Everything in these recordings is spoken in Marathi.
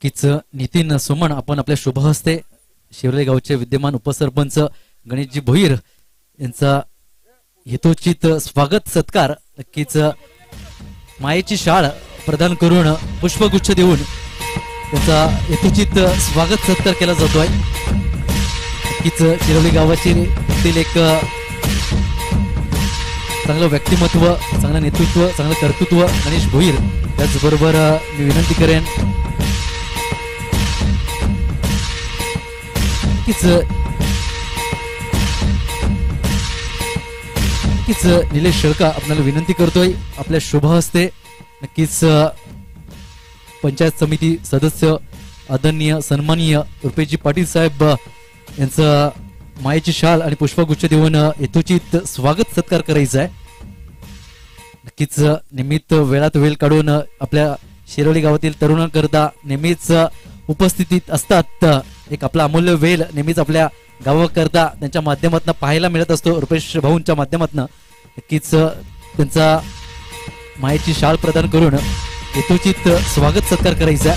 नक्कीच नितीन सुमन आपण आपल्या शुभहस्ते शिवले गावचे विद्यमान उपसरपंच गणेशजी भोईर यांचा हेतुचित स्वागत सत्कार नक्कीच मायेची शाळ प्रदान करून पुष्पगुच्छ देऊन त्यांचा हेतुचित स्वागत सत्कार केला जातोय। नक्कीच शिरोली गावाची एक चांगलं व्यक्तिमत्व, चांगलं नेतृत्व, चांगलं कर्तृत्व गणेश भोईर। त्याचबरोबर मी विनंती करेन नक्कीच निलेश शेळका आपल्याला विनंती करतोय आपल्या शुभ हस्ते नक्कीच पंचायत समिती सदस्य आदरणीय सन्माननीय रुपेशजी पाटील साहेब यांचं मायेची शाल आणि पुष्पगुच्छ देऊन हेतुचित स्वागत सत्कार करायचा आहे। नक्कीच निमित्त वेळात वेळ काढून आपल्या शिरोली गावातील तरुणांकरता नेहमीच उपस्थितीत असतात। एक आपला अमूल्य वेळ नेहमीच आपल्या गावाकरता त्यांच्या माध्यमातून पाहायला मिळत असतो। रुपेश भाऊंच्या माध्यमातून नक्कीच त्यांचा मायेची शाल प्रदान करून हेतुचित स्वागत सत्कार करायचा।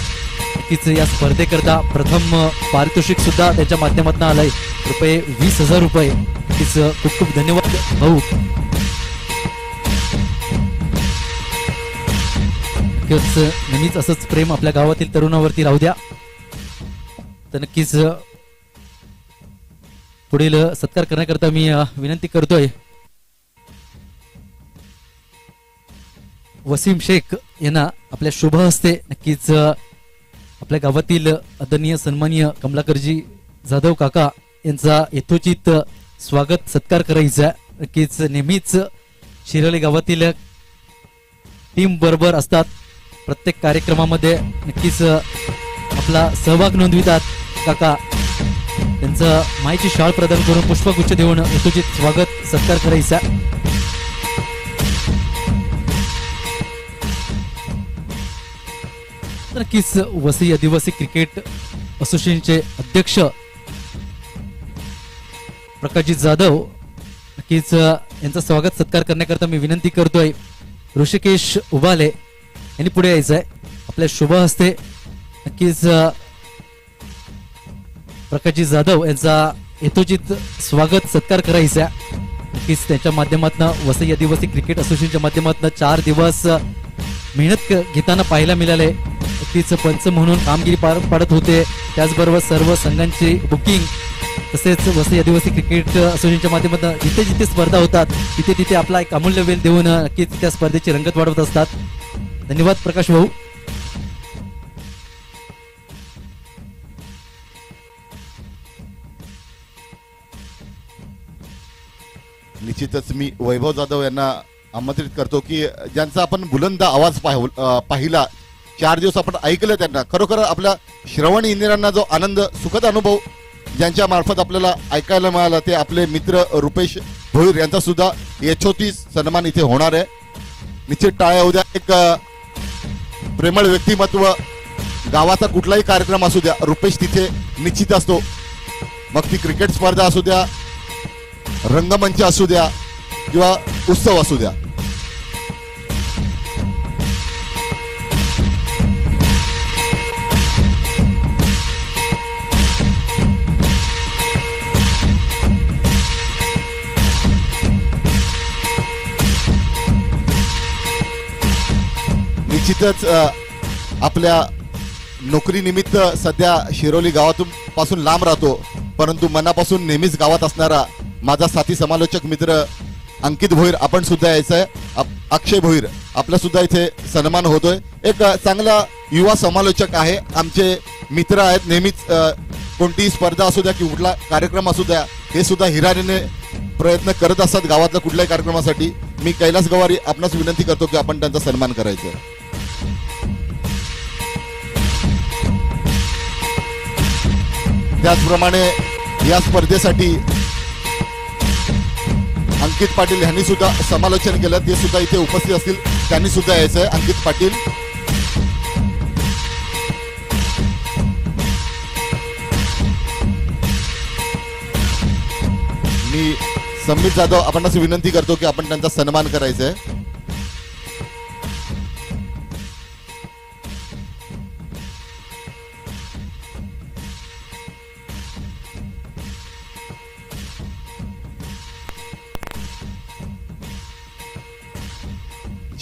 नक्कीच या स्पर्धेकरता प्रथम पारितोषिक सुद्धा त्यांच्या माध्यमातून आलंय ₹20,000। नक्कीच खूप खूप धन्यवाद भाऊ। नक्कीच नेहमीच असंच प्रेम आपल्या गावातील तरुणावरती राहू द्या। तर नक्कीच पुढील सत्कार करण्याकरता मी विनंती करतोय वसीम शेख यांना आपल्या शुभ हस्ते नक्कीच आपल्या गावातील आदरणीय सन्माननीय कमलाकरजी जाधव काका यांचा यथोचित स्वागत सत्कार करायचा। नक्कीच नेहमीच शिरोली गावातील टीम बरोबर असतात, प्रत्येक कार्यक्रमामध्ये नक्कीच आपला सहभाग नोंदवितात। काका त्यांचं मायेची शाळ प्रदान करून पुष्पगुच्छ देऊन यथोचित स्वागत सत्कार करायचा। नक्कीच वसई आदिवासी क्रिकेट असोसिएशनचे अध्यक्ष प्रकाशजी जाधव नक्कीच यांचा स्वागत सत्कार करण्याकरता मी विनंती करतोय ऋषिकेश उबाले यांनी पुढे यायचं आहे। आपल्या शुभ हस्ते नक्कीच प्रकाशजी जाधव यांचा यथोचित स्वागत सत्कार करायचा। नक्कीच त्यांच्या माध्यमातून वसई आदिवासी क्रिकेट असोसिएशनच्या माध्यमातून 4 दिवस मेहनत घेताना पाहायला मिळाले। नक्कीच पंच म्हणून कामगिरी पार पाडत होते, त्याचबरोबर सर्व संघांची बुकिंग तसेच वसई आदिवासी क्रिकेट असोसिएशनच्या माध्यमातून जिथे जिथे स्पर्धा होतात तिथे तिथे आपला एक अमूल्य वेळ देऊन नक्कीच त्या स्पर्धेची रंगत वाढवत असतात। धन्यवाद प्रकाश भाऊ। निश्चितच मी वैभव जाधव यांना आमंत्रित करतो की ज्यांचा आपण बुलंद आवाज पाहिला, 4 दिवस आपण ऐकलं त्यांना, खरोखर आपल्या श्रवण इंद्रियांना जो आनंद सुखद अनुभव ज्यांच्या मार्फत आपल्याला ऐकायला मिळाला ते आपले मित्र रुपेश भोईर यांचा सुद्धा यथोचित सन्मान इथे होणार आहे। निश्चित टाळ्या उद्या एक प्रेमळ व्यक्तिमत्व, गावाचा कुठलाही कार्यक्रम असू द्या रुपेश तिथे निश्चित असतो, मग ती क्रिकेट स्पर्धा असू द्या, रंगमंच असू द्या किंवा उत्सव असू द्या। निश्चितच आपल्या नोकरीनिमित्त सध्या शिरोली गावातून लांब राहतो, परंतु मनापासून नेहमीच गावात असणारा माझा साथी समालोचक मित्र अंकित भोईर आपण सुद्धा यायचंय। अक्षय भोईर आपला सुद्धा इथे सन्मान होतोय। एक चांगला युवा समालोचक आहे, आमचे मित्र आहेत, नेहमीच कोणतीही स्पर्धा असू द्या की कुठला कार्यक्रम असू द्या हे सुद्धा हिरारीने प्रयत्न करत असतात गावातल्या कुठल्याही कार्यक्रमासाठी। मी कैलास गवारी आपणास विनंती करतो की आपण त्यांचा सन्मान करायचा। त्याचप्रमाणे या स्पर्धेसाठी अंकित पाटील यांनी सुद्धा समालोचन केलं, ते सुद्धा इथे उपस्थित असतील, त्यांनी सुद्धा यायचंय। अंकित पाटील मी संबित जाधव आपणास विनंती करतो की आपण त्यांचा सन्मान करायचा आहे।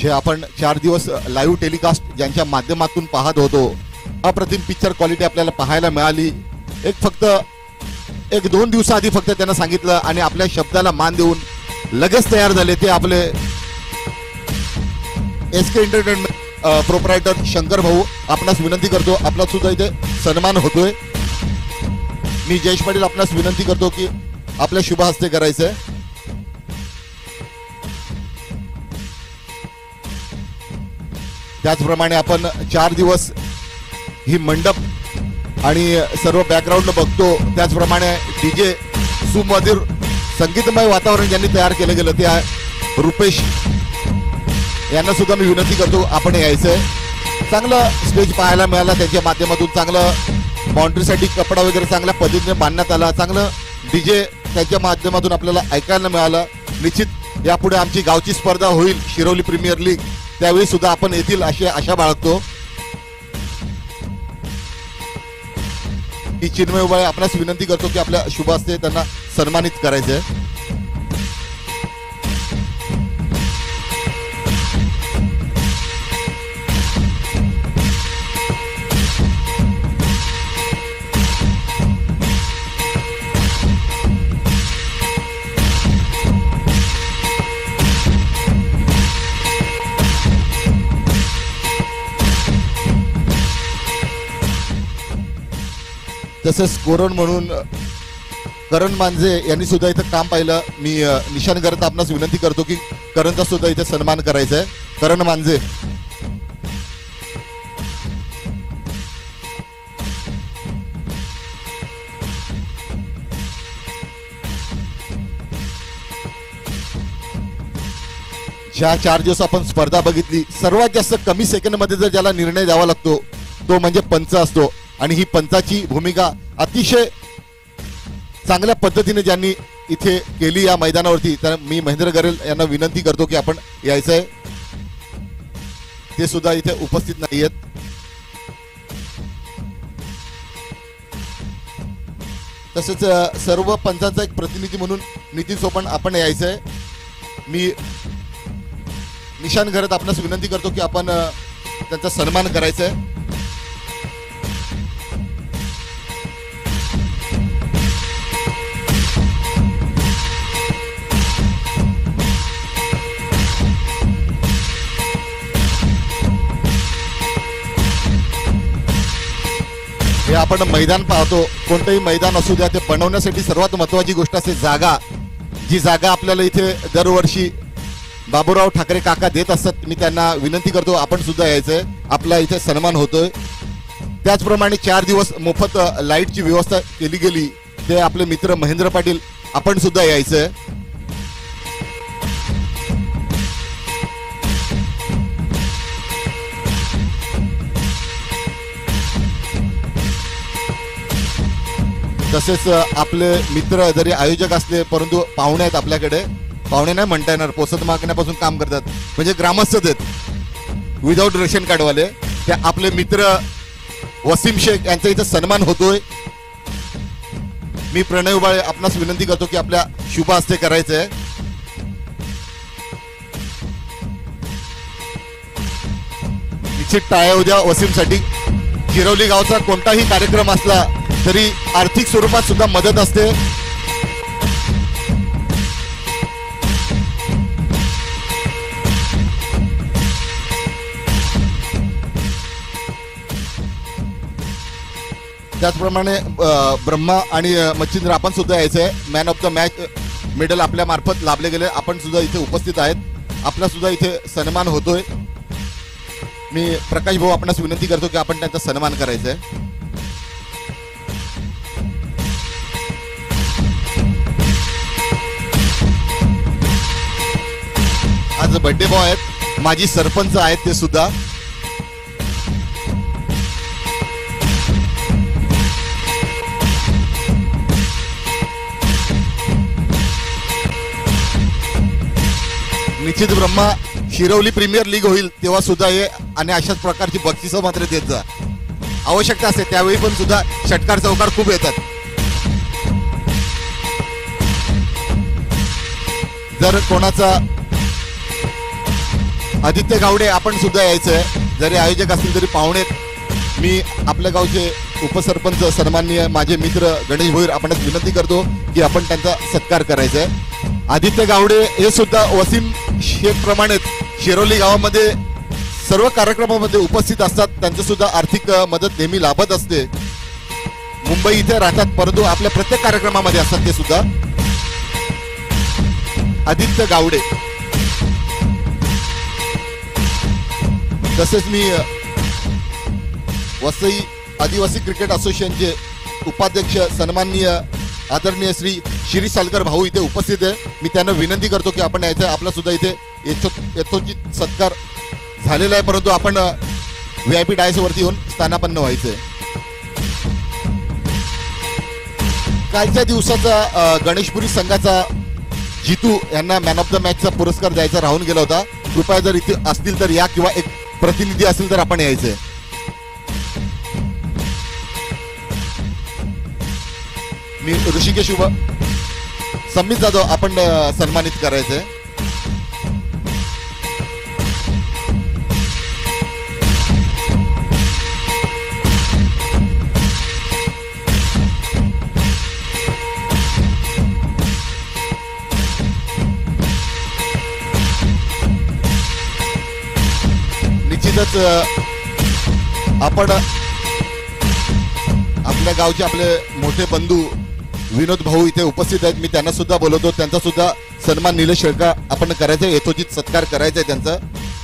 जे आपण 4 दिवस लाईव्ह टेलिकास्ट ज्यांच्या माध्यमातून पाहत होतो, अप्रतिम पिक्चर क्वालिटी आपल्याला पाहायला मिळाली. फक्त 1-2 दिवसाआधी फक्त त्यांना सांगितलं आणि आपल्या शब्दाला मान देऊन लगेच तयार झाले. ते आपले SK एंटरटेनमेंट प्रोप्रायटर शंकर भाऊ, आपणास विनंती करतो, आपला सुद्धा इथे सन्मान होतोय. मी जयेश पाटील आपणास विनंती करतो की आपल्या शुभ हस्ते करायचंय. त्याचप्रमाणे आपण 4 दिवस ही मंडप आणि सर्व बॅकग्राऊंड बघतो. त्याचप्रमाणे डीजे सुमधुर संगीतमय वातावरण ज्यांनी तयार केलं गेलं ते आहे रुपेश यांना सुद्धा मी विनंती करतो आपण यायचंय. चांगलं स्टेज पाहायला मिळाला त्यांच्या माध्यमातून. चांगलं बाउंड्रीसाठी कपडा वगैरे चांगल्या पद्धतीने बांधण्यात आला. चांगलं डीजे त्यांच्या माध्यमातून आपल्याला ऐकायला मिळालं. निश्चित यापुढे आमची गावची स्पर्धा होईल शिरोली प्रीमियर लीग, त्यावेळी सुद्धा आपण येथील अशी आशा बाळगतो. ही चिन्मय उबाळे आपणास विनंती करतो की आपल्या शुभ हस्ते त्यांना सन्मानित करायचंय. तसंच कोरण म्हणून करण मांजे यांनी सुद्धा इथं काम पाहिलं. मी निशाण करत आपणास विनंती करतो की करणचा सुद्धा इथे सन्मान करायचा आहे. करण मांजे, ज्या 4 दिवस आपण स्पर्धा बघितली, सर्वात जास्त कमी सेकंड मध्ये जर ज्याला निर्णय द्यावा लागतो तो म्हणजे पंच असतो. आणि ही पंचाची भूमिका अतिशय चांगल्या पद्धतीने ज्यांनी इथे केली या मैदानावरती, तर मी महेंद्र गरेल यांना विनंती करतो की आपण यायचंय. ते सुद्धा इथे उपस्थित नाहीयेत. तसेच सर्व पंचांचा एक प्रतिनिधी म्हणून नितीन सोपण आपण यायचंय. मी निशाण करत आपणास विनंती करतो की आपण त्यांचा सन्मान करायचा आहे. हे आपण मैदान पाहतो, कोणतंही मैदान असू द्या, ते बनवण्यासाठी सर्वात महत्वाची गोष्ट असते जागा. जी जागा आपल्याला इथे दरवर्षी बाबूराव ठाकरे काका देत असतात. मी त्यांना विनंती करतो आपण सुद्धा यायचंय, आपला इथे सन्मान होतोय. त्याचप्रमाणे 4 दिवस मोफत लाईटची व्यवस्था केली गेली, ते आपले मित्र महेंद्र पाटील आपण सुद्धा यायचंय. तसेच आपले मित्र जरी आयोजक असले परंतु पाहुणे आहेत आपल्याकडे, पाहुणे नाही म्हणता येणार, पोसत मागण्यापासून काम करतात, म्हणजे ग्रामस्थच आहेत विदाऊट रेशन कार्डवाले. ते आपले मित्र वसीम शेख यांचा इथं सन्मान होतोय. मी प्रणय उबाळे आपणास विनंती करतो की आपल्या शुभ हस्ते करायचंय. निश्चित टाळ्या उद्या वसीमसाठी. गिरवली गावचा कोणताही कार्यक्रम असला तरी आर्थिक स्वरूपात सुद्धा मदत असते. त्याचप्रमाणे ब्रह्मा आणि मच्छिंद्र आपण सुद्धा यायचंय. Man of the match medal आपल्या मार्फत लाभले गेले, आपण सुद्धा इथे उपस्थित आहेत. आपला सुद्धा इथे सन्मान होतोय. मी प्रकाश भाऊ आपणास विनंती करतो की आपण त्यांचा सन्मान करायचा आहे. आज बर्थडे बॉय आहेत, माजी सरपंच आहेत ते सुद्धा. निश्चित ब्रह्मा शिरवली प्रीमियर लीग होईल तेव्हा सुद्धा हे आणि अशाच प्रकारची बक्षिसं मात्र देत जा. आवश्यकता असते त्यावेळी पण सुद्धा षटकार चौकार खूप येतात. जर कोणाचा आदित्य गावडे आपण सुद्धा यायचंय. जरी आयोजक असतील तरी पाहुणेत. मी आपल्या गावचे उपसरपंच सन्माननीय माझे मित्र गणेश भोईर आपणास विनंती करतो की आपण त्यांचा सत्कार करायचा आहे. आदित्य गावडे हे सुद्धा वसीम शेख प्रमाणेच शिरोली गावामध्ये सर्व कार्यक्रमामध्ये उपस्थित असतात. त्यांचं सुद्धा आर्थिक मदत नेहमी लाभत असते. मुंबई इथे राहतात परंतु आपल्या प्रत्येक कार्यक्रमामध्ये असतात ते सुद्धा. आदित्य गावडे. तसेच मी वसई आदिवासी क्रिकेट असोसिएशनचे उपाध्यक्ष सन्माननीय आदरणीय श्री शिरीष सालकर भाऊ इथे उपस्थित आहे. मी त्यांना विनंती करतो की आपण यायचं आपला सुद्धा इथे यथोचित सत्कार झालेला आहे परंतु आपण VIP डायस वरती येऊन स्थानापन्न व्हायचंय. कालच्या दिवसाचा गणेशपुरी संघाचा जितू यांना मॅन ऑफ द मॅचचा पुरस्कार द्यायचा राहून गेला होता. कृपया जर इथे असतील तर या किंवा एक प्रतिनिधी असेल तर आपण यायचंय. मी ऋषिकेश संमित जाधव आपण सन्मानित करायचंय. निश्चितच आपण आपल्या गावचे आपले मोठे बंधू विनोद भाऊ इथे उपस्थित आहेत. मी त्यांना सुद्धा बोलवतो. त्यांचा सुद्धा सन्मान निलेश शेळका आपण करायचा आहे. यथोचित सत्कार करायचा आहे. त्यांचा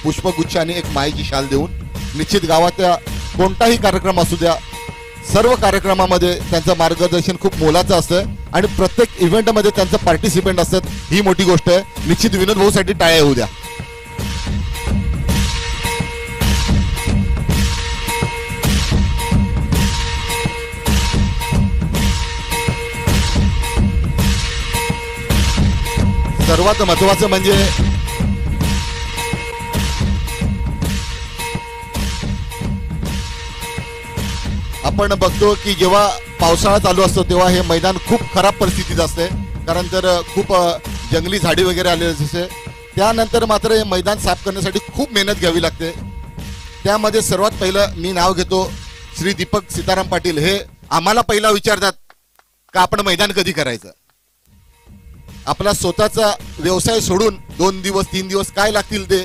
पुष्पगुच्छ आणि एक मायेची शाल देऊन. निश्चित गावाच्या कोणताही कार्यक्रम असू द्या सर्व कार्यक्रमामध्ये त्यांचं मार्गदर्शन खूप मोलाचं असतं आणि प्रत्येक इव्हेंटमध्ये त्यांचं पार्टिसिपेंट असतात. ही मोठी गोष्ट आहे. निश्चित विनोद भाऊ साठी टाळ्या होऊ द्या. सर्वात महत्वाचं म्हणजे आपण बघतो की जेव्हा पावसाळा चालू असतो तेव्हा हे मैदान खूप खराब परिस्थितीत असते. कारण तर खूप जंगली झाडी वगैरे आलेली असते. त्यानंतर मात्र हे मैदान साफ करण्यासाठी खूप मेहनत घ्यावी लागते. त्यामध्ये सर्वात पहिलं मी नाव घेतो श्री दीपक सीताराम पाटील. हे आम्हाला पहिला विचारतात का आपण मैदान कधी करायचं. आपला स्वतःचा व्यवसाय सोडून 2 दिवस 3 दिवस काय लागतील ते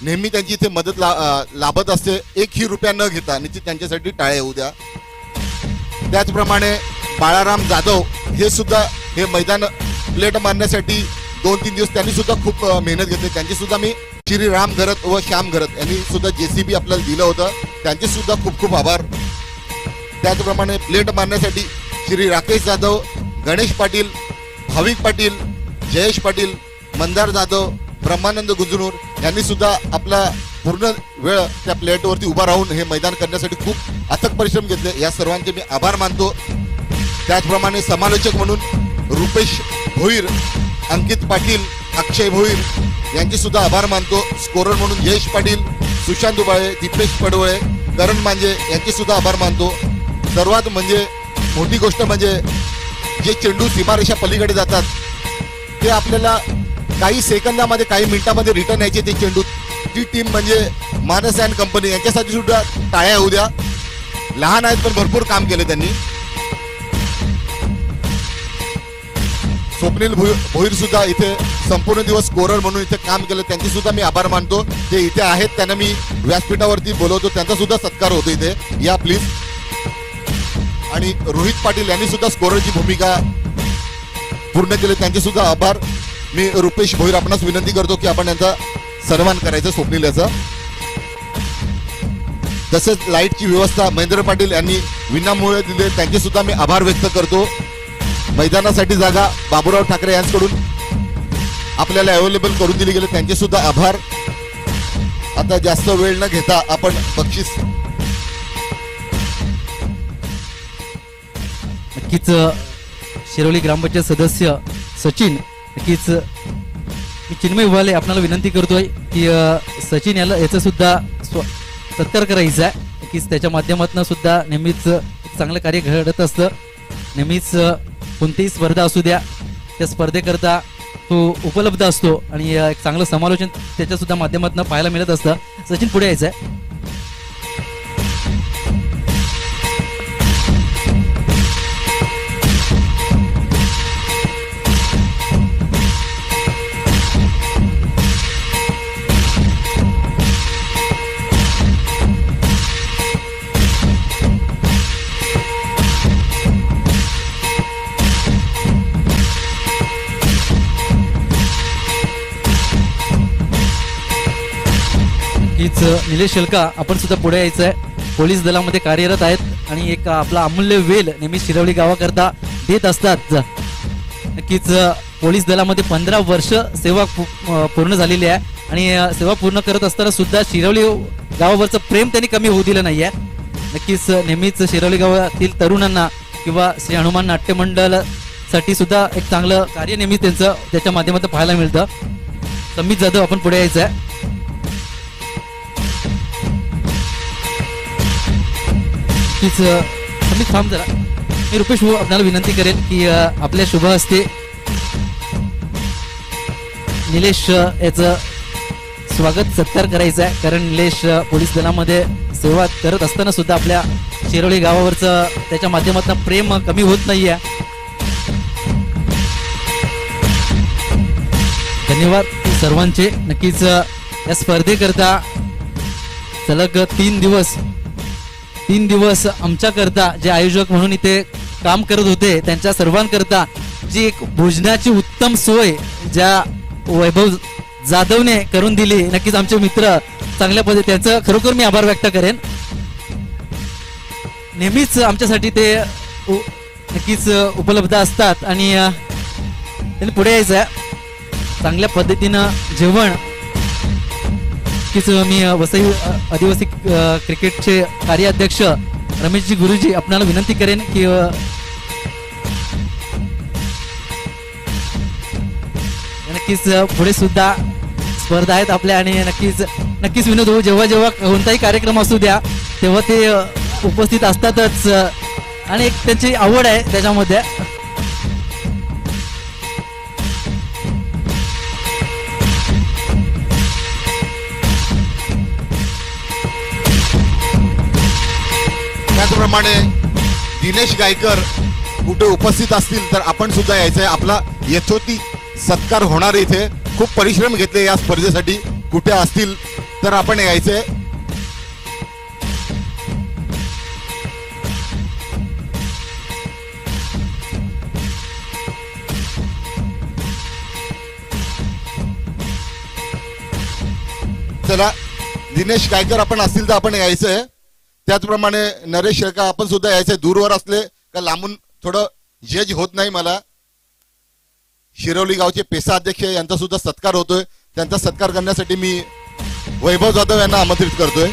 नेहमी त्यांची इथे मदत लाभत असते. 1ही रुपया न घेता. निश्चित त्यांच्यासाठी टाळ्या होऊ द्या. त्याचप्रमाणे बाळाराम जाधव हे सुद्धा हे मैदान प्लेट मारण्यासाठी 2-3 दिवस त्यांनी सुद्धा खूप मेहनत घेतली. त्यांची सुद्धा मी श्री राम घरत व श्याम घरत यांनी सुद्धा JCB आपल्याला दिलं होतं. त्यांचे सुद्धा खूप खूप आभार. त्याचप्रमाणे प्लेट मारण्यासाठी श्री राकेश जाधव, गणेश पाटील, भाविक पाटील, जयेश पाटील, मंदार जाधव, ब्रह्मानंद गुंजनूर यांनी सुद्धा आपला पूर्ण वेळ त्या प्लेटवरती उभा राहून हे मैदान करण्यासाठी खूप अथक परिश्रम घेतले. या सर्वांचे मी आभार मानतो. त्याचप्रमाणे समालोचक म्हणून रुपेश भोईर, अंकित पाटील, अक्षय भोईर यांचे सुद्धा आभार मानतो. स्कोरर म्हणून जयेश पाटील, सुशांत दुबाळे, दीपेश पडवळे, करण मांजे यांचे सुद्धा आभार मानतो. सर्वात म्हणजे मोठी गोष्ट म्हणजे जे चेंडू सीमारेषा पलीकडे जातात ते आपल्याला काही सेकंदामध्ये काही मिनिटांमध्ये रिटर्न यायचे ते चेंडू. ती टीम म्हणजे मानस अँड कंपनी यांच्यासाठी सुद्धा टाळ्या होऊ द्या. लहान आहेत पण भरपूर काम केले त्यांनी. स्वप्नील भोईर सुद्धा इथे संपूर्ण दिवस स्कोरर म्हणून इथे काम केलं. त्यांचे सुद्धा मी आभार मानतो. ते इथे आहेत त्यांना मी व्यासपीठावरती बोलवतो. त्यांचा सुद्धा सत्कार होतो इथे. या प्लीज. आणि रोहित पाटील यांनी सुद्धा स्कोररची भूमिका पूर्ण केली. त्यांचे सुद्धा आभार. मी रुपेश भोईर आपणास विनंती करतो की आपण यांचा सन्मान करायचा स्वप्नील याचा. तसेच लाईटची व्यवस्था महेंद्र पाटील यांनी विनामुळे दिले. त्यांचे सुद्धा मी आभार व्यक्त करतो. मैदानासाठी जागा बाबूराव ठाकरे यांच्याकडून आपल्याला अवेलेबल करून दिली गेली. त्यांचे सुद्धा आभार. आता जास्त वेळ न घेता आपण बक्षीस नक्कीच शिरोली ग्रामपंचायत सदस्य सचिन, नक्कीच मी चिन्मय उभाले आपल्याला विनंती करतोय की सचिन याचा सुद्धा सत्कार करायचा आहे. नक्कीच त्याच्या माध्यमातून सुद्धा नेहमीच चांगलं कार्य घडत असतं. नेहमीच कोणतीही स्पर्धा असू द्या त्या स्पर्धेकरता तो उपलब्ध असतो आणि एक चांगलं समालोचन त्याच्या सुद्धा माध्यमातून पाहायला मिळत असतं. सचिन पुढे यायचं आहे. हीच निलेश शेलका आपण सुद्धा पुढे यायचं आहे. पोलीस दलामध्ये कार्यरत आहेत आणि एक आपला अमूल्य वेल नेहमी शिरवली गावाकरता देत असतात. नक्कीच पोलीस दलामध्ये 15 वर्ष सेवा पूर्ण झालेली आहे आणि सेवा पूर्ण करत असताना सुद्धा शिरवली गावावरचं प्रेम त्यांनी कमी होऊ दिलं नाहीये. नक्कीच नेहमीच शिरवली गावातील तरुणांना किंवा श्री हनुमान नाट्य मंडळ साठी सुद्धा एक चांगलं कार्य नेहमी त्यांचं त्याच्या माध्यमातून पाहायला मिळतं. संबित जाधव आपण पुढे यायचं आहे. संबित थांब जरा. मी रुपेश भाऊ आपल्याला विनंती करेन की आपल्या शुभ हस्ते निलेश याचं स्वागत सत्कार करायचा आहे. कारण निलेश पोलीस दलामध्ये सेवा करत असताना सुद्धा आपल्या शिरोळी गावावरचं त्याच्या माध्यमातून प्रेम कमी होत नाहीये. धन्यवाद सर्वांचे. नक्कीच या स्पर्धेकरता सलग 3 दिवस आमच्याकरता जे आयोजक म्हणून इथे काम करत होते त्यांच्या सर्वांकरता जी एक भोजनाची उत्तम सोय ज्या वैभव जाधवने करून दिली. नक्कीच आमचे मित्र चांगल्या पद्धती त्यांचं खरोखर मी आभार व्यक्त करेन. नेहमीच आमच्यासाठी ते नक्कीच उपलब्ध असतात आणि त्यांनी पुढे यायचं आहे. चांगल्या पद्धतीनं जेवण. नक्कीच मी वसई आदिवासी क्रिकेटचे कार्याध्यक्ष रमेशजी गुरुजी आपणाला विनंती करेन की नक्कीच पुढे सुद्धा स्पर्धा आहेत आपल्या आणि नक्कीच विनोद भाऊ जेव्हा कोणताही कार्यक्रम असू द्या तेव्हा ते उपस्थित असतातच आणि एक त्यांची आवड आहे त्याच्यामध्ये. त्याचप्रमाणे दिनेश गायकर कुठे उपस्थित असतील तर आपण सुद्धा यायचंय. आपला यथोचित सत्कार होणार. इथे खूप परिश्रम घेतले या स्पर्धेसाठी. कुठे असतील तर आपण यायचंय. चला दिनेश गायकर आपण असतील तर आपण यायचंय. त्याचप्रमाणे नरेश शेळका आपण सुद्धा यायचंय. दूरवर असले का लांबून थोडं जज होत नाही मला. शिरवली गावचे पेसा अध्यक्ष यांचा सुद्धा सत्कार होतोय. त्यांचा सत्कार करण्यासाठी मी वैभव जाधव यांना आमंत्रित करतोय.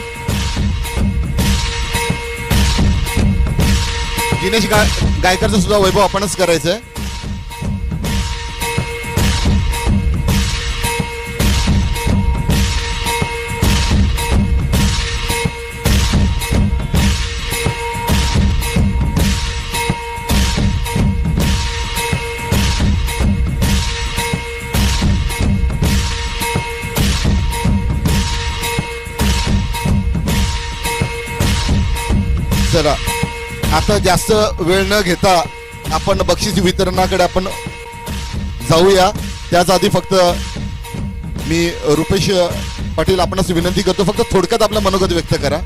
दिनेश गायकरचा सुद्धा वैभव आपणच करायचंय. चला आता जास्त वेळ न घेता आपण बक्षीस वितरणाकडे आपण जाऊया. त्याच आधी फक्त मी रुपेश पाटील आपणास विनंती करतो फक्त थोडक्यात आपलं मनोगत व्यक्त करा.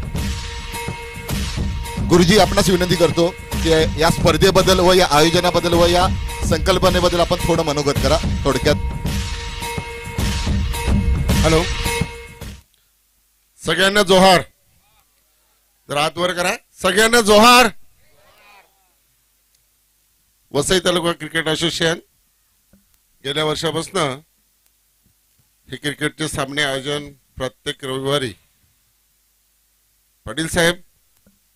गुरुजी आपणास विनंती करतो की या स्पर्धेबद्दल व या आयोजनाबद्दल व या संकल्पनेबद्दल आपण थोडं मनोगत करा थोडक्यात. हॅलो सगळ्यांना जोहार. तर हात वर करा. सगळ्यांना जोहार. वसई तालुका क्रिकेट असोसिएशन गेल्या वर्षापासून हे क्रिकेटचे सामने आयोजन प्रत्येक रविवारी. पाटील साहेब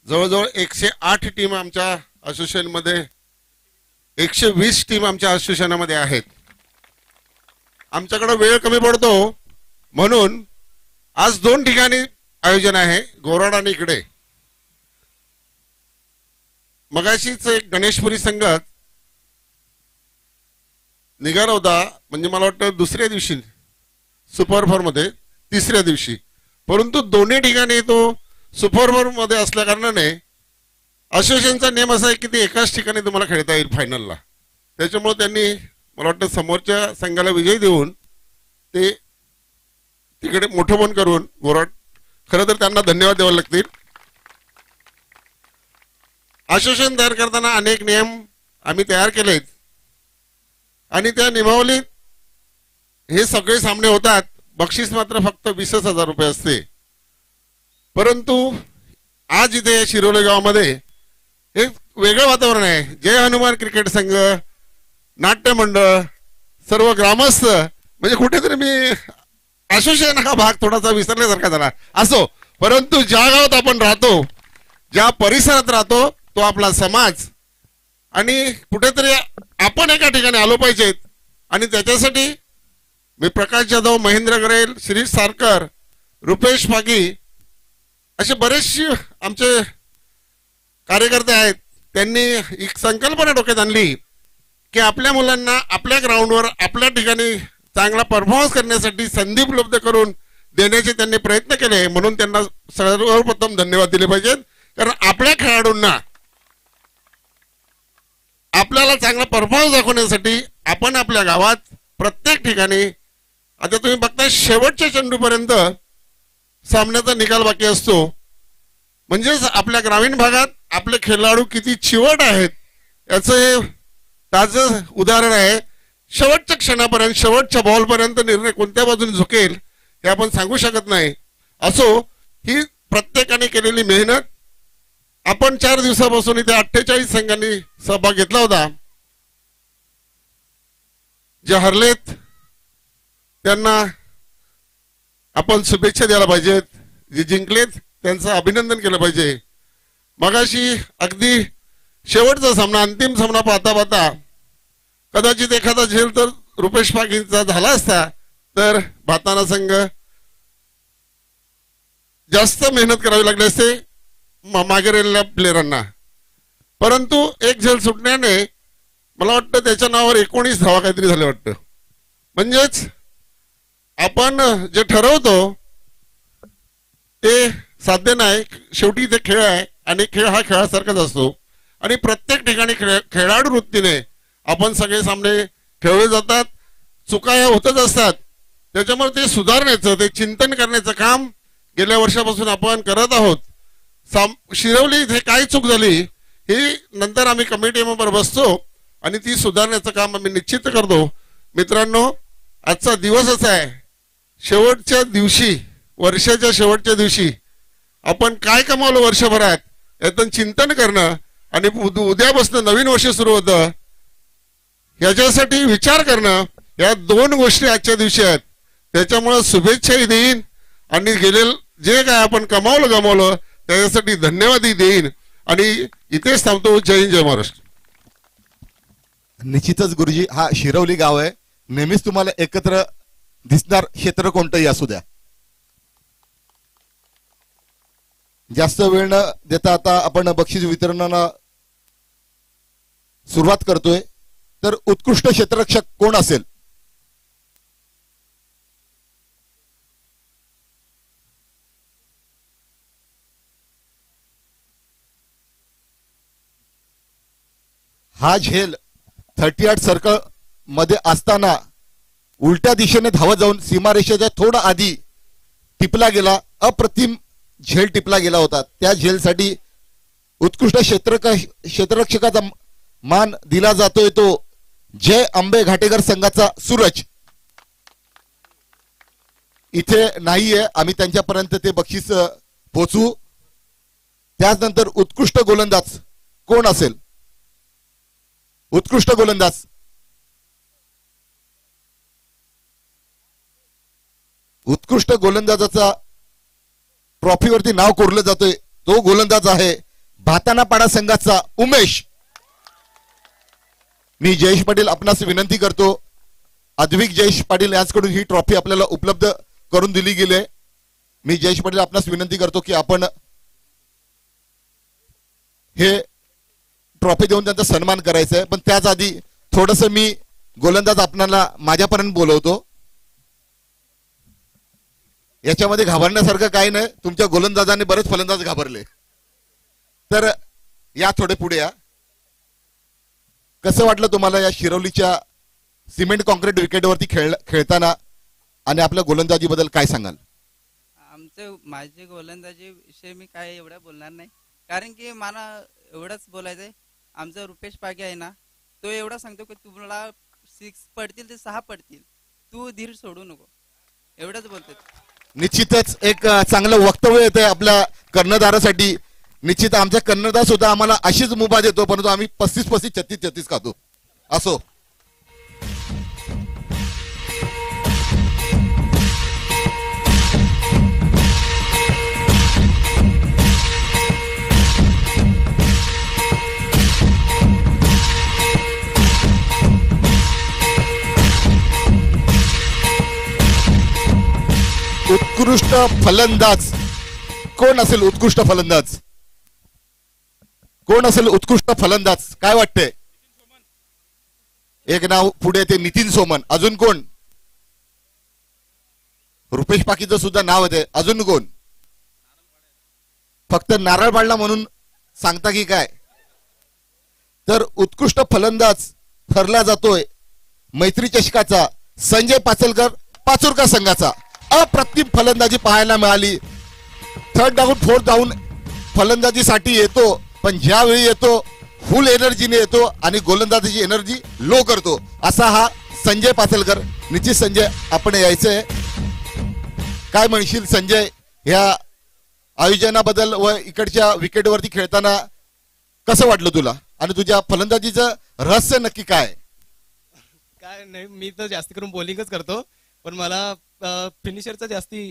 जवळजवळ 108 टीम आमच्या असोसिएशन मध्ये 120 टीम आमच्या असोसिएशनामध्ये आहेत. आमच्याकडे वेळ कमी पडतो म्हणून आज 2 ठिकाणी आयोजन आहे. गोराड आणि इकडे. मगाशीच एक गणेशपुरी संघात निघाला होता, म्हणजे मला वाटतं दुसऱ्या दिवशी सुपर मध्ये, तिसऱ्या दिवशी, परंतु दोन्ही ठिकाणी तो सुपर मध्ये असल्या कारणाने असोसिएशनचा नियम असा आहे की ते एकाच ठिकाणी तुम्हाला खेळता येईल फायनलला. त्याच्यामुळे त्यांनी मला वाटतं समोरच्या संघाला विजय देऊन ते तिकडे मोठं पण करून गोराट, खरं तर त्यांना धन्यवाद द्यावे लागतील. असोसिएशन तयार करताना अनेक नियम आम्ही तयार केलेत आणि त्या नियमावलीत हे सगळे सामने होतात. बक्षीस मात्र फक्त 20,000 रुपये असते. परंतु आज इथे शिरोली गावामध्ये एक वेगळं वातावरण आहे. जय हनुमान क्रिकेट संघ, नाट्य मंडळ, सर्व ग्रामस्थ, म्हणजे कुठेतरी मी असोसिएशन हा भाग थोडासा विसरल्यासारखा झाला. असो, परंतु ज्या गावात आपण राहतो, ज्या परिसरात राहतो, तो आपला समाज, आणि कुठेतरी आपण एका ठिकाणी आलो पाहिजेत. आणि त्याच्यासाठी मी प्रकाश जाधव, महेंद्र गरेल, शिरीष सारकर, रुपेश फागी असे बरेचसे आमचे कार्यकर्ते आहेत. त्यांनी एक संकल्पना डोक्यात आणली की आपल्या मुलांना आपल्या ग्राउंडवर आपल्या ठिकाणी चांगला परफॉर्मन्स करण्यासाठी संधी उपलब्ध करून देण्याचे त्यांनी प्रयत्न केले. म्हणून त्यांना सर्वप्रथम धन्यवाद दिले पाहिजेत. कारण आपल्या खेळाडूंना आपल्याला चांगला परफॉर्मन्स दाखवण्यासाठी आपण आपल्या गावात प्रत्येक ठिकाणी, आता तुम्ही बघता शेवटच्या चेंडूपर्यंत सामन्याचा निकाल बाकी असतो. म्हणजेच आपल्या ग्रामीण भागात आपले खेळाडू किती चिवट आहेत याचं हे ताजं उदाहरण आहे. शेवटच्या क्षणापर्यंत, शेवटच्या बॉलपर्यंत निर्णय कोणत्या बाजूने झुकेल हे आपण सांगू शकत नाही. असो, ही प्रत्येकाने केलेली मेहनत. आपण 4 दिवसापासून इथे 48 संघांनी सहभाग घेतला होता. जे हरलेत त्यांना आपण शुभेच्छा द्यायला पाहिजेत, जे जिंकलेत त्यांचं अभिनंदन केलं पाहिजे. मगाशी अगदी शेवटचा सामना, अंतिम सामना पाहता पाहता कदाचित एखादा झेल तर रुपेश फागींचा झाला असता तर भाताना संघ जास्त मेहनत करावी लागली असते मागे राहिलेल्या प्लेयरांना. परंतु एक झेल सुटण्याने मला वाटतं त्याच्या नावावर 19 धावा काहीतरी झाले वाटतं. म्हणजेच आपण जे ठरवतो ते साध्य नाही. शेवटी ते खेळ आहे आणि खेळ हा खेळासारखाच असतो. आणि प्रत्येक ठिकाणी खेळाडू वृत्तीने आपण सगळे सामने खेळले जातात. चुका या होतच असतात. त्याच्यामुळे ते सुधारण्याचं, ते चिंतन करण्याचं काम गेल्या वर्षापासून आपण करत आहोत. शिरवली इथे काय चूक झाली ही नंतर आम्ही कमिटी मेंबर बसतो आणि ती सुधारण्याचं काम आम्ही निश्चित करतो. मित्रांनो, आजचा दिवस असा आहे, शेवटच्या दिवशी, वर्षाच्या शेवटच्या दिवशी आपण काय कमावलं वर्षभरात यातून चिंतन करणं आणि उद्यापासून नवीन वर्ष सुरू होतं याच्यासाठी विचार करणं, या 2 गोष्टी आजच्या दिवशी आहेत. त्याच्यामुळे शुभेच्छाही देईन आणि गेलेलं जे काय आपण गमावलं त्याच्यासाठी धन्यवादही देईन आणि इथेच थांबतो. जय हिंद, जय महाराष्ट्र. निश्चितच गुरुजी, हा शिरवली गाव आहे. नेहमीच तुम्हाला एकत्र दिसणार क्षेत्र कोणतंही असू द्या. जास्त वेळ न देता आता आपण बक्षीस वितरणाला सुरुवात करतोय. तर उत्कृष्ट क्षेत्ररक्षक कोण असेल? हा झेल 38 सर्कल मध्ये असताना उलट्या दिशेने धावत जाऊन सीमारेषेच्या थोडा आधी टिपला गेला. अप्रतिम झेल टिपला गेला होता. त्या झेलसाठी उत्कृष्ट क्षेत्ररक्षकाचा मान दिला जातोय तो जय आंबे घाटेकर संघाचा सूरज. इथे नाहीये, आम्ही त्यांच्यापर्यंत ते बक्षीस पोहोचू. त्यानंतर उत्कृष्ट गोलंदाज कोण असेल? उत्कृष्ट गोलंदाज उत्कृष्ट गोलंदाजाचा ट्रॉफीवरती नाव कोरलं जातोय तो गोलंदाज आहे भातानापाडा संघाचा उमेश. मी जयेश पाटील आपणास विनंती करतो, अद्विक जयेश पाटील यांच्याकडून ही ट्रॉफी आपल्याला उपलब्ध करून दिली गेली आहे. मी जयेश पाटील आपणास विनंती करतो की आपण हे ट्रॉफी देऊन त्यांचा सन्मान करायचा आहे. पण त्याच आधी थोडंसं मी गोलंदाज आपणाला माझ्यापर्यंत बोलवतो. याच्यामध्ये घाबरण्यासारखं काही नाही. तुमच्या गोलंदाजाने बरेच फलंदाज घाबरले. तर या थोडे पुढे या. कसं वाटलं तुम्हाला या शिरवलीच्या सिमेंट कॉन्क्रीट विकेटवरती खेळताना आणि आपल्या गोलंदाजीबद्दल काय सांगाल? माझे गोलंदाजी विषयी मी काय एवढं बोलणार नाही, कारण की मला एवढंच बोलायचंय. आमचा रुपेश पागे आहे ना, तो एवढा सांगतो की तुम्हाला 6 पडतील ते 6 पडतील, तू धीर सोडू नको, एवढंच बोलतो. निश्चितच एक चांगलं वक्तव्य येतंय आपल्या कर्णधारासाठी. निश्चित आमचा कर्णधार सुद्धा आम्हाला अशीच मुभा देतो, परंतु आम्ही 35-35 36-36 खातो. असो, उत्कृष्ट फलंदाज कोण असेल? उत्कृष्ट फलंदाज कोण असेल? उत्कृष्ट फलंदाज काय वाटतंय? एक नाव पुढे ते नितीन सोमन. अजून कोण? रुपेश पाकीचं सुद्धा नाव येते. अजून कोण? फक्त नारळ पाडला म्हणून सांगता की काय? तर उत्कृष्ट फलंदाज ठरला जातोय मैत्री चषकाचा संजय पाचोरकर संघाचा. अप्रतिम फलंदाजी पाहायला मिळाली. 3rd डाऊन 4th डाऊन फलंदाजीसाठी येतो, पण ज्यावेळी येतो फुल एनर्जीने येतो आणि गोलंदाजीची एनर्जी लो करतो, असा हा संजय पाचलकर. निश्चित संजय, आपण यायचंय. काय म्हणशील संजय या आयोजनाबद्दल व इकडच्या विकेटवरती खेळताना कसं वाटलं तुला? आणि तुझ्या फलंदाजीचं रहस्य नक्की काय? काय नाही, मी तर जास्त करून बॉलिंगच करतो, पण मला फिनिशरचा जास्ती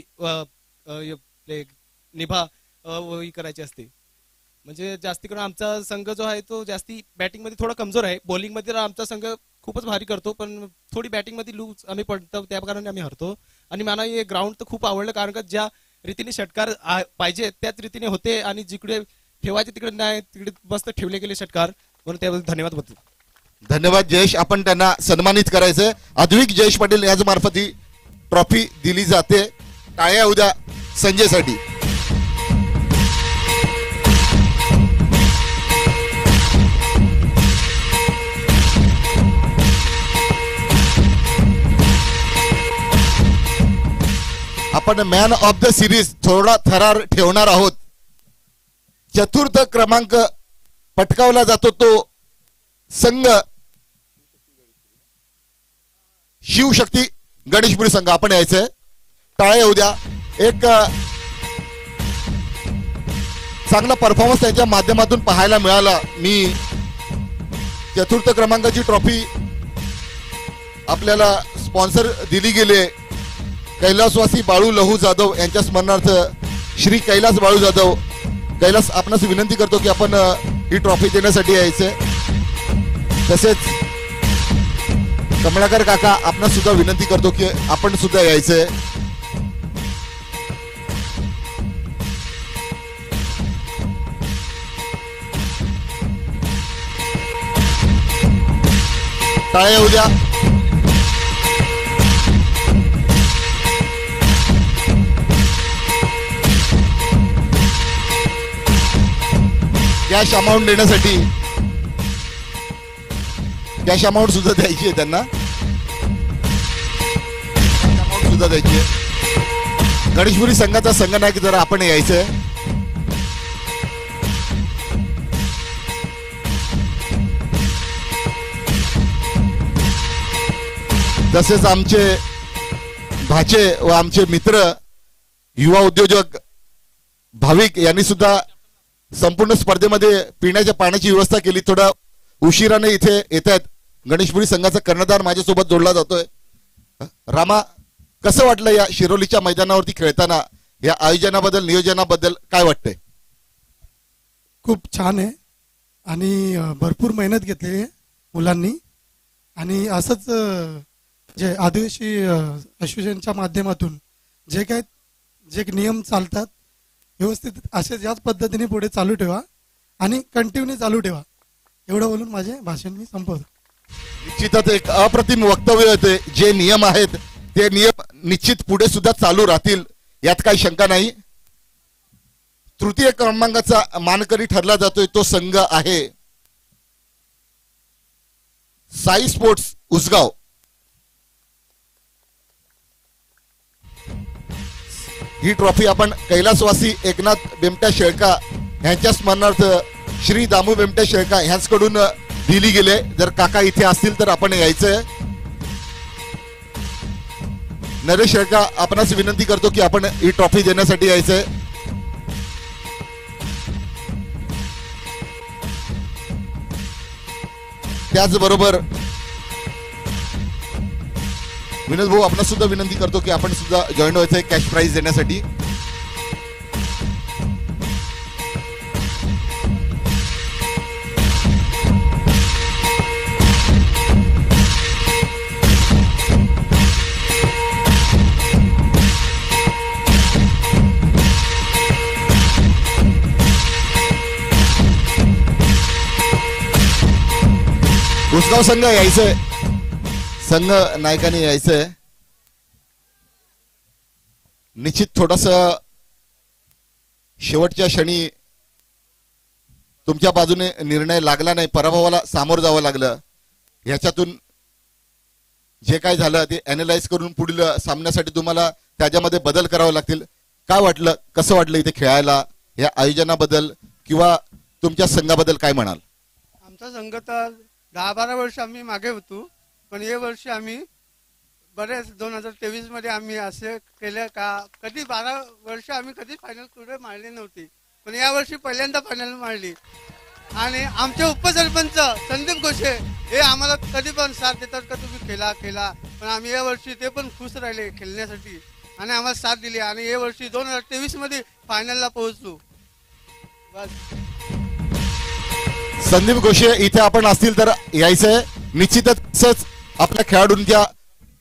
निभा करायची असते. म्हणजे जास्ती करून आमचा संघ जो आहे तो जास्ती बॅटिंग मध्ये थोडा कमजोर आहे. बॉलिंग मध्ये तर आमचा संघ खूपच भारी करतो, पण थोडी बॅटिंग मध्ये लूज आम्ही पडतो, त्या कारणाने आम्ही हरतो. आणि मला हे ग्राउंड तर खूप आवडलं, कारण का ज्या रीतीने षटकार पाहिजे त्याच रीतीने होते, आणि जिकडे ठेवायचे तिकडे नाही, तिकडे मस्त ठेवले गेले षटकार, म्हणून त्याबद्दल धन्यवाद बोलतो. धन्यवाद जयेश. आपण त्यांना सन्मानित करायचंय. अद्विक जयेश पाटील याच मार्फत ही ट्रॉफी दिली जाते. टाळ्या उद्या संजयसाठी. आपण मॅन ऑफ द सिरीज थोडा थरार ठेवणार आहोत. 4th क्रमांक पटकावला जातो तो संघ शिवशक्ती गणेशपुरी संघ. आपण यायचंय. टाळ्या येऊ द्या. एक चांगला परफॉर्मन्स त्यांच्या माध्यमातून पाहायला मिळाला. मी 4th क्रमांकाची ट्रॉफी आपल्याला स्पॉन्सर दिली गेली. कैलासवासी बाळू लहू जाधव यांच्या स्मरणार्थ श्री कैलास बाळू जाधव. कैलास, आपणास विनंती करतो की आपण ही ट्रॉफी देण्यासाठी यायचंय. तसेच कमळाकर काका, आपणास सुद्धा विनंती करतो की आपण सुद्धा यायचंय. टाळ्या येऊ द्या. कॅश अमाऊंट देण्यासाठी कॅश अमाऊंट सुद्धा द्यायची आहे त्यांना. अमाऊंट सुद्धा द्यायची आहे. गणेशपुरी संघाचा संघनायक जरा आपण यायचंय. तसेच आमचे भाचे व आमचे मित्र युवा उद्योजक भाविक यांनी सुद्धा संपूर्ण स्पर्धेमध्ये पिण्याच्या पाण्याची व्यवस्था केली. थोडा उशिराने इथे येत आहेत. गणेशपुरी संघाचा कर्णधार माझ्यासोबत जोडला जातोय. रामा, कसं वाटलं या शिरोलीच्या मैदानावरती खेळताना? या आयोजनाबद्दल, नियोजनाबद्दल काय वाटतंय? खूप छान आहे आणि भरपूर मेहनत घेतली आहे मुलांनी. आणि असंच जे आदिवासी असोसिएशनच्या माध्यमातून जे नियम चालतात व्यवस्थित असेच याच पद्धतीने पुढे चालू ठेवा आणि कंटिन्यू चालू ठेवा. एवढं बोलून माझे भाषण मी संपवतो. निश्चितच एक अप्रतिम वक्तव्य होते. जे नियम आहेत ते नियम निश्चित पुढे सुद्धा चालू राहतील यात काही शंका नाही. तृतीय क्रमांकाचा मानकरी ठरला जातोय तो संघ आहे साई स्पोर्ट्स उसगाव. ही ट्रॉफी आपण कैलासवासी एकनाथ बेमट्या शेळका यांच्या स्मरणार्थ श्री दामू बेमट्या शेळका यांच्याकडून दिली गेले. जर काका इथे असतील तर आपण यायचंय. नरेश शेळका आपणास विनंती करतो की आपण ही ट्रॉफी देण्यासाठी यायचंय. त्याचबरोबर विनोद भाऊ आपणास सुद्धा विनंती करतो की आपण सुद्धा जॉईन व्हायचंय कॅश प्राइज देण्यासाठी. उसगाव संघ यायचंय, संघ नायकाने यायचंय. निश्चित थोडस शेवटच्या क्षणी तुमच्या बाजूने निर्णय लागला नाही, पराभवाला सामोरं जावं लागलं. ह्याच्यातून जे काय झालं ते अॅनालाइज करून पुढील सामन्यासाठी तुम्हाला त्याच्यामध्ये बदल करावे लागतील. काय वाटलं, कसं वाटलं इथे खेळायला, या आयोजनाबद्दल किंवा तुमच्या संघाबद्दल काय म्हणाल? आमचा संघ तर 10-12 वर्ष आम्ही मागे होतो, पण हे वर्षी आम्ही बरेच 2023 मध्ये आम्ही असे केले का कधी 12 वर्ष आम्ही कधी फायनल कुठे मारली नव्हती, पण या वर्षी पहिल्यांदा फायनल मारली. आणि आमचे उपसरपंच संदीप घोषे हे आम्हाला कधी पण साथ देतात का तुम्ही खेळा खेळा, पण आम्ही या वर्षी ते पण खुश राहिले खेळण्यासाठी आणि आम्हाला साथ दिली आणि या वर्षी 2023 मध्ये फायनलला पोहोचलो. बस. संदीप घोषे इथे आपण असतील तर यायचंय. निश्चितच आपल्या खेळाडूंच्या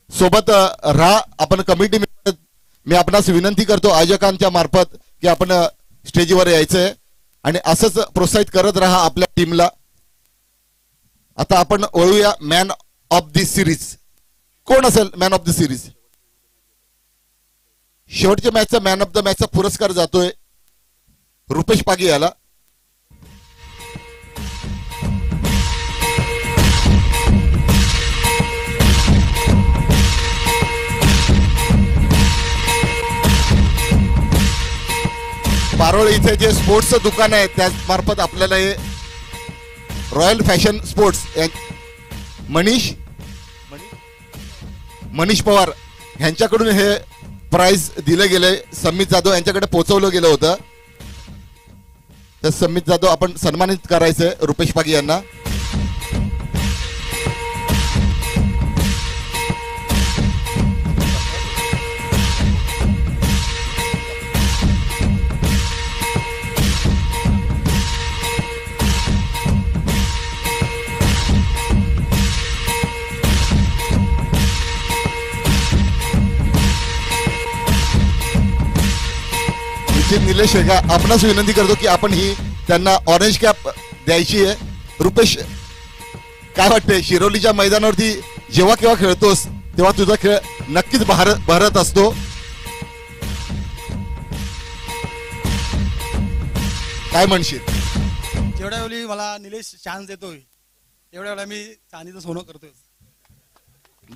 सोबत राहा. आपण कमिटी मी आपणास विनंती करतो आयोजकांच्या मार्फत की आपण स्टेजवर यायचंय आणि असंच प्रोत्साहित करत राहा आपल्या टीमला. आता आपण वळूया मॅन ऑफ द सिरीज. कोण असेल मॅन ऑफ द सिरीज? शेवटच्या मॅचचा मॅन ऑफ द मॅचचा पुरस्कार जातोय रुपेश पागी याला. पारोळ इथे जे स्पोर्ट्सचं दुकान आहे त्या मार्फत आपल्याला हे royal fashion sports Manish Pawar यांच्याकडून हे प्राइज दिलं गेलंय. समित जाधव यांच्याकडे पोहोचवलं गेलं होतं. तर समित जाधव आपण सन्मानित करायचंय रुपेश पागी यांना. निलेश शेळका आपणास विनंती करतो की आपण ही त्यांना ऑरेंज कॅप द्यायची आहे. रुपेश, काय वाटतंय, शिरोलीच्या मैदानावरती जेव्हा केव्हा खेळतोस तेव्हा तुझा खेळ नक्कीच बहरत असतो. काय म्हणशील? जेवढ्या वेळी मला निलेश चान्स देतोय तेवढ्या वेळा मी चांदीचं सोनं करतोय.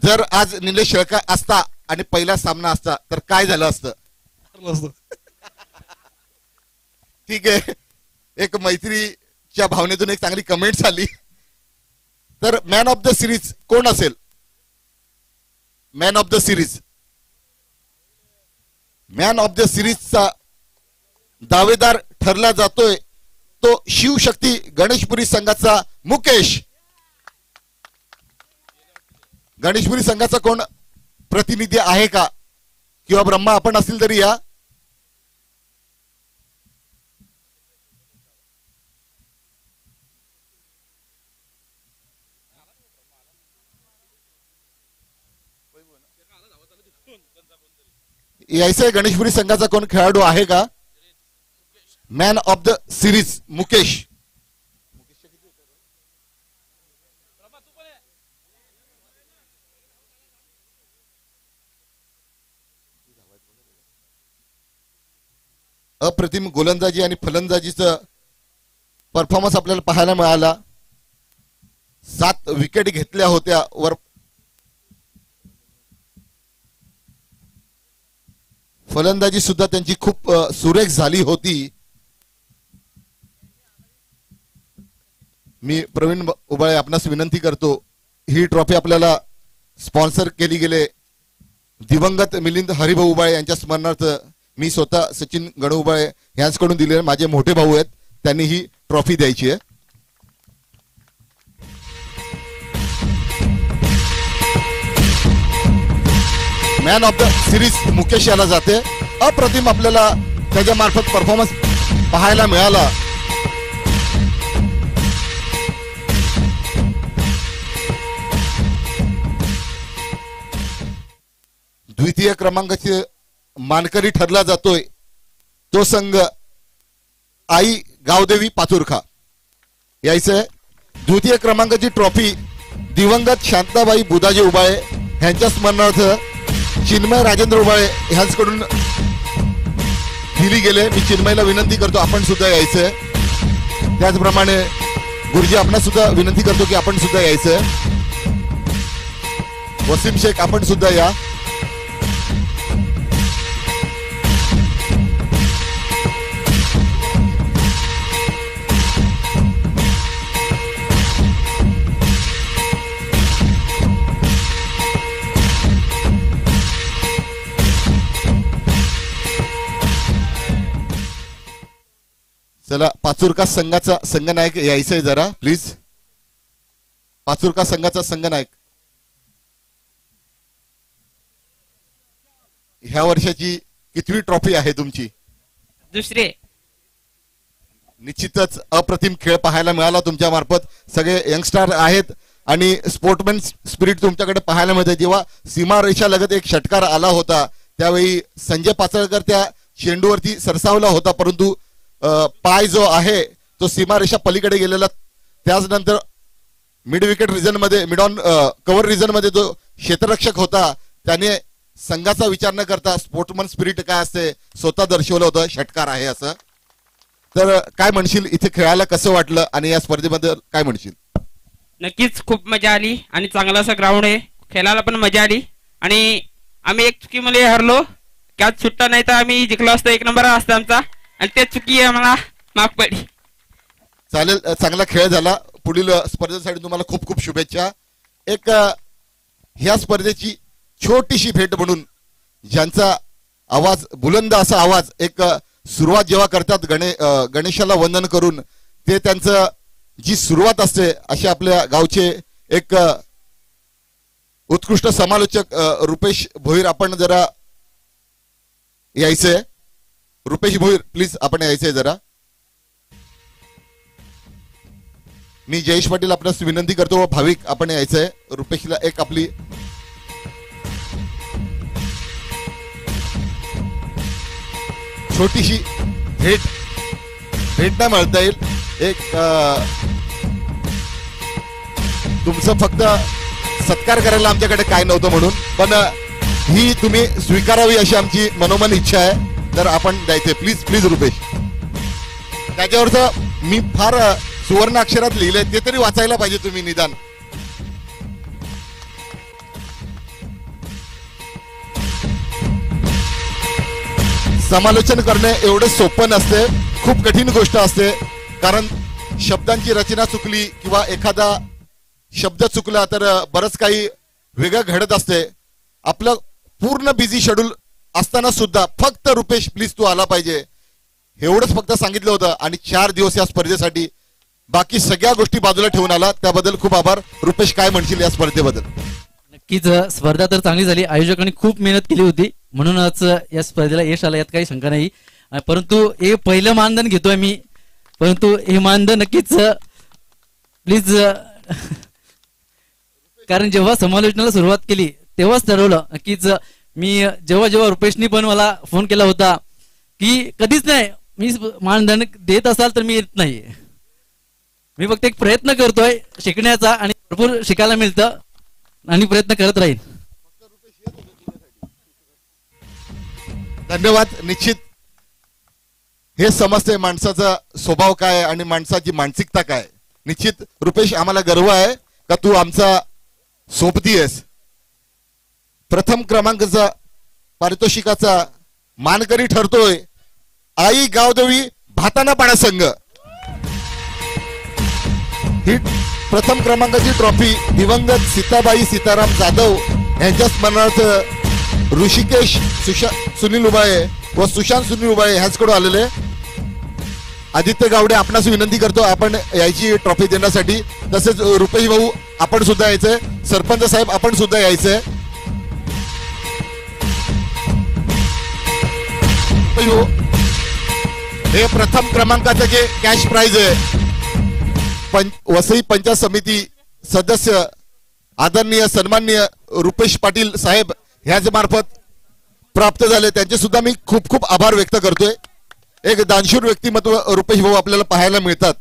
जर आज निलेश शेळका असता आणि पहिला सामना असता तर काय झालं असतं? ठीक आहे, एक मैत्रीच्या भावनेतून एक चांगली कमेंट झाली. तर मॅन ऑफ द सिरीज कोण असेल? Man of the series, man of the सिरीजचा दावेदार ठरला जातोय तो शिवशक्ती गणेशपुरी संघाचा मुकेश. गणेशपुरी संघाचा कोण प्रतिनिधी आहे का? किंवा ब्रह्मा आपण असतील तरी या. यायचंय गणेशपुरी संघाचा कोण खेळाडू आहे का? Man of the series Mukesh. अप्रतिम गोलंदाजी आणि फलंदाजीचं परफॉर्मन्स आपल्याला पाहायला मिळाला. 7 विकेट घेतल्या होत्या वर फलंदाजी सुद्धा त्यांची खूप सुरेख झाली होती. मी प्रवीण उबाळे आपणास विनंती करतो, ही ट्रॉफी आपल्याला स्पॉन्सर केली गेले दिवंगत मिलिंद हरिभाऊ उबाळे यांच्या स्मरणार्थ. मी स्वतः सचिन गणू उबाळे यांच्याकडून दिलेले माझे मोठे भाऊ आहेत, त्यांनी ही ट्रॉफी द्यायची आहे. Man of the series Mukesh याला जाते. अप्रतिम आपल्याला त्याच्या मार्फत परफॉर्मन्स पाहायला मिळाला. द्वितीय क्रमांकाचे मानकरी ठरला जातोय तो संघ आई गावदेवी पाचुरखा यायचं. द्वितीय क्रमांकाची ट्रॉफी दिवंगत शांताबाई बुधाजी उबाळे यांच्या स्मरणार्थ चिन्मय राजेंद्र उबाळे ह्यांच्याकडून दिली गेले. मी चिन्मयला विनंती करतो आपण सुद्धा यायचंय. त्याचप्रमाणे गुरुजी आपणास सुद्धा विनंती करतो की आपण सुद्धा यायचंय. वसीम शेख आपण सुद्धा या. चला पाचुरका संघाचा संघनायक यायचंय जरा प्लीज. पाचुरका संघाचा संघनायक ह्या वर्षाची कितवी ट्रॉफी आहे तुमची? दुसरे. निश्चितच अप्रतिम खेळ पाहायला मिळाला तुमच्या मार्फत. सगळे यंगस्टर आहेत आणि स्पोर्टमॅन स्पिरिट तुमच्याकडे पाहायला मिळते. जेव्हा सीमारेषा लगत एक षटकार आला होता त्यावेळी संजय पाचळकर त्या चेंडूवरती सरसावला होता, परंतु पाय जो आहे तो सीमारेषा पलीकडे गेलेला. त्याच नंतर मिड विकेट रिजन मध्ये मिड ऑन कव्हर रिजन मध्ये जो क्षेत्ररक्षक होता त्याने संघाचा विचार न करता स्पोर्ट्समन स्पिरिट काय असते स्वतः दर्शवलं होतं, षटकार आहे असं. तर काय म्हणशील, इथे खेळायला कसं वाटलं आणि या स्पर्धेबद्दल काय म्हणशील? नक्कीच खूप मजा आली आणि चांगला असा ग्राउंड आहे, खेळायला पण मजा आली. आणि आम्ही एक चुकीमध्ये हरलो, त्यात सुट्टा नाही तर आम्ही जिंकलो असतो, 1 नंबर असता आमचा, आणि ते चुकी आम्हाला माफ पडली. चालेल, चांगला खेळ झाला. पुढील स्पर्धेसाठी तुम्हाला खूप खूप शुभेच्छा. एक ह्या स्पर्धेची छोटीशी भेट म्हणून ज्यांचा आवाज बुलंद असा आवाज एक सुरुवात जेव्हा करतात गणेशाला वंदन करून, ते त्यांचं जी सुरुवात असते असे आपल्या गावचे एक उत्कृष्ट समालोचक रुपेश भोईर आपण जरा यायचंय. रुपेश भोईर प्लीज आपण यायचंय जरा. मी जयेश पाटील आपल्यास विनंती करतो व भाविक आपण यायचंय. रुपेशला एक आपली छोटीशी भेट नाही म्हणता येईल, एक तुमचं फक्त सत्कार करायला आमच्याकडे काय नव्हतं म्हणून, पण ही तुम्ही स्वीकारावी अशी आमची मनोमन इच्छा आहे. तर आपण द्यायचे प्लीज प्लीज रुपेश. त्याच्यावरच मी फार सुवर्ण अक्षरात लिहिलंय, ते तरी वाचायला पाहिजे तुम्ही निदान. समालोचन करणे एवढं सोपं नसते, खूप कठीण गोष्ट असते. कारण शब्दांची रचना चुकली किंवा एखादा शब्द चुकला तर बरंच काही वेगळं घडत असते. आपलं पूर्ण बिझी शेड्यूल असताना सुद्धा फक्त रुपेश प्लीज तू आला पाहिजे एवढंच फक्त सांगितलं होतं, आणि 4 दिवस या स्पर्धेसाठी बाकी सगळ्या गोष्टी बाजूला ठेवून आला, त्याबद्दल खूप आभार. रुपेश काय म्हणशील या स्पर्धेबद्दल? नक्कीच स्पर्धा तर चांगली झाली, आयोजकांनी खूप मेहनत केली होती म्हणूनच या स्पर्धेला यश आलं, यात काही शंका नाही. परंतु हे पहिलं मानधन घेतोय मी, परंतु हे मानधन नक्कीच प्लीज कारण जेव्हा समालोचनाला सुरुवात केली तेव्हाच ठरवलं नक्कीच. मी जेव्हा रुपेशनी पण मला फोन केला होता की कधीच नाही मी मानधन देत असाल तर मी येत नाही, मी फक्त एक प्रयत्न करतोय शिकण्याचा आणि भरपूर शिकायला मिळतं आणि प्रयत्न करत राहील. धन्यवाद. निश्चित हे समजते माणसाचा स्वभाव काय आणि माणसाची मानसिकता काय. निश्चित रुपेश आम्हाला गर्व आहे का तू आमचा सोबती आहेस. प्रथम क्रमांकाचा पारितोषिकाचा मानकरी ठरतोय आई गावदेवी भाताना पाडा संघ. ही प्रथम क्रमांकाची ट्रॉफी दिवंगत सीताबाई सीताराम जाधव यांच्या स्मरणार्थ ऋषिकेश सुनील उबाळे व सुशांत सुनील उबाळे ह्याचकडून आलेले. आदित्य गावडे आपणास विनंती करतो आपण यायची ट्रॉफी देण्यासाठी. तसेच रुपेश भाऊ आपण सुद्धा यायचंय. सरपंच साहेब आपण सुद्धा यायचंय. हे प्रथम क्रमांकाचं जे कॅश प्राइज आहे वसई पंचायत समिती सदस्य आदरणीय सन्माननीय रुपेश पाटील साहेब ह्याच मार्फत प्राप्त झाले. त्यांचे सुद्धा मी खूप खूप आभार व्यक्त करतोय. एक दानशूर व्यक्तिमत्व रुपेश भाऊ आपल्याला पाहायला मिळतात.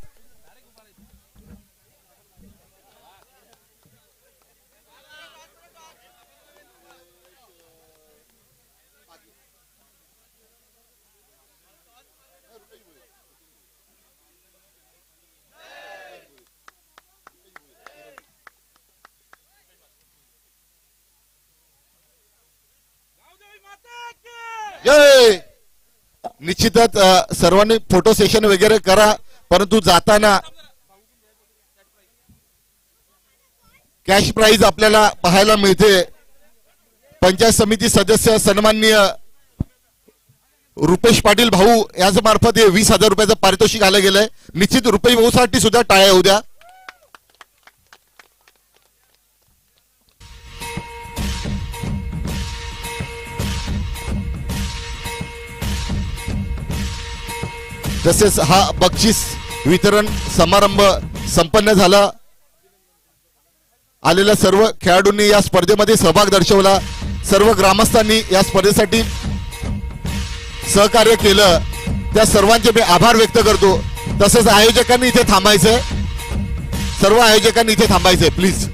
जय. निश्चितच सर्वांनी फोटो सेशन वगैरे करा, परंतु जाताना कॅश प्राइज आपल्याला पाहायला मिळते. पंचायत समिती सदस्य सन्माननीय रुपेश पाटील भाऊ याच मार्फत 20,000 रुपयाचं पारितोषिक आलं गेलंय. निश्चित रुपेश भाऊ साठी सुद्धा टाळ्या होऊ द्या. तसेच हा बक्षीस वितरण समारंभ संपन्न झाला. आलेल्या सर्व खेळाडूंनी या स्पर्धेमध्ये सहभाग दर्शवला. सर्व ग्रामस्थांनी या स्पर्धेसाठी सहकार्य केलं त्या सर्वांचे मी आभार व्यक्त करतो. तसेच आयोजकांनी इथे थांबायचंय. सर्व आयोजकांनी इथे थांबायचंय प्लीज.